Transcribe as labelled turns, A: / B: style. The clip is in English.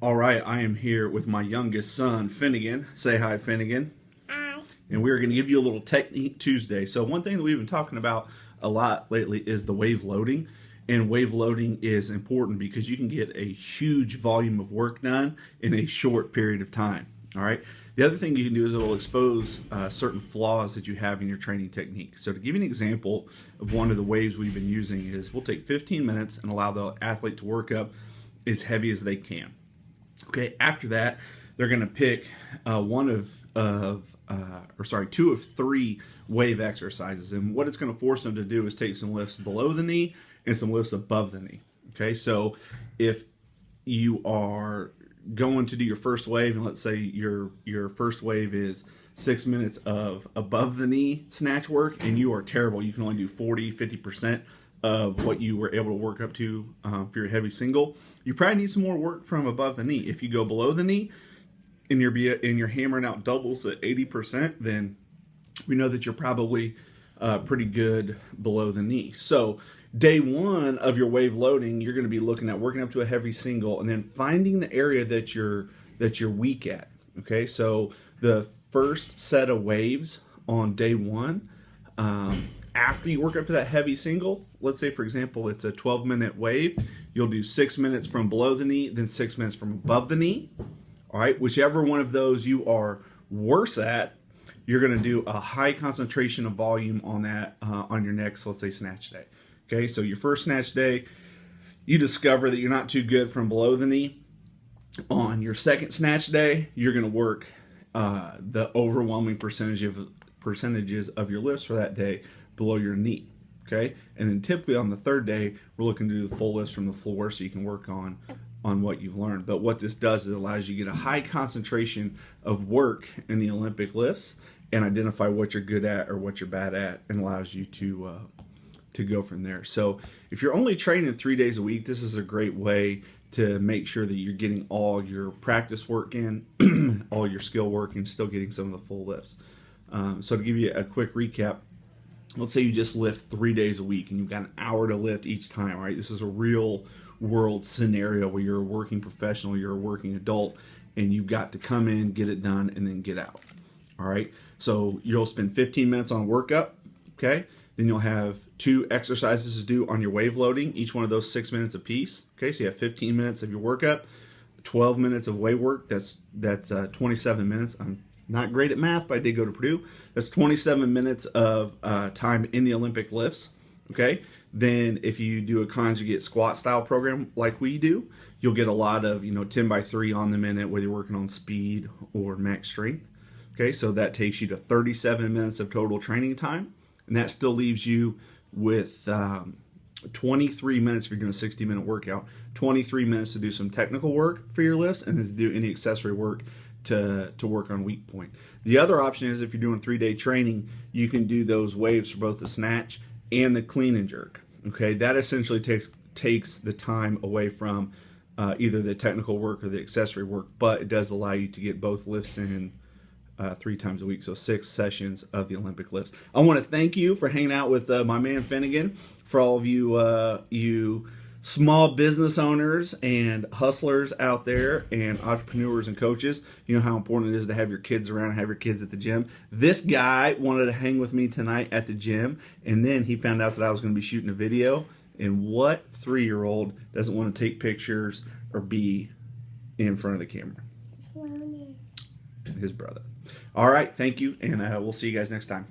A: All right, I am here with my youngest son, Finnegan. Say hi, Finnegan.
B: Hi.
A: And we're going to give you a little Technique Tuesday. So, one thing that we've been talking about a lot lately is the wave loading. And wave loading is important because you can get a huge volume of work done in a short period of time. All right. The other thing you can do is it will expose certain flaws that you have in your training technique. So, to give you an example of one of the waves we've been using is we'll take 15 minutes and allow the athlete to work up as heavy as they can. Okay, after that, they're going to pick two of three wave exercises. And what it's going to force them to do is take some lifts below the knee and some lifts above the knee. Okay, so if you are going to do your first wave, and let's say your first wave is 6 minutes of above the knee snatch work, and you are terrible, you can only do 40-50% of what you were able to work up to for your heavy single, you probably need some more work from above the knee. If you go below the knee and you're hammering out doubles at 80%, then we know that you're probably pretty good below the knee. So day one of your wave loading, you're going to be looking at working up to a heavy single and then finding the area that you're weak at. Okay, so the first set of waves on day one, after you work up to that heavy single, let's say for example it's a 12-minute wave, you'll do 6 minutes from below the knee, then 6 minutes from above the knee. All right, whichever one of those you are worse at, you're going to do a high concentration of volume on that on your next, let's say, snatch day. Okay, so your first snatch day, you discover that you're not too good from below the knee. On your second snatch day, you're going to work the overwhelming percentages of your lifts for that day below your knee. Okay, and then typically on the third day, we're looking to do the full lifts from the floor so you can work on what you've learned. But what this does is it allows you to get a high concentration of work in the Olympic lifts and identify what you're good at or what you're bad at, and allows you to go from there. So if you're only training 3 days a week, this is a great way to make sure that you're getting all your practice work in, all your skill work, and still getting some of the full lifts. So to give you a quick recap, let's say you just lift 3 days a week and you've got an hour to lift each time, right? This is a real world scenario where you're a working professional, you're a working adult, and you've got to come in, get it done, and then get out. All right, so you'll spend 15 minutes on workup, okay? Then you'll have 2 exercises to do on your wave loading, each one of those 6 minutes apiece. Okay, so you have 15 minutes of your workup, 12 minutes of wave work. That's 27 minutes. I'm not great at math, but I did go to Purdue. That's 27 minutes of time in the Olympic lifts. Okay, then if you do a conjugate squat style program like we do, you'll get a lot of 10 by 3 on the minute, whether you're working on speed or max strength. Okay, so that takes you to 37 minutes of total training time, and that still leaves you with 23 minutes if you're doing a 60-minute workout, 23 minutes to do some technical work for your lifts, and then to do any accessory work to work on weak point. The other option is if you're doing 3-day training, you can do those waves for both the snatch and the clean and jerk. Okay, that essentially takes the time away from either the technical work or the accessory work, but it does allow you to get both lifts in 3 times a week, so 6 sessions of the Olympic lifts. I want to thank you for hanging out with my man Finnegan. For all of you small business owners and hustlers out there, and entrepreneurs and coaches, you know how important it is to have your kids around, have your kids at the gym. This guy wanted to hang with me tonight at the gym, and then he found out that I was going to be shooting a video. And what 3-year-old doesn't want to take pictures or be in front of the camera? His brother. All right, thank you, and we'll see you guys next time.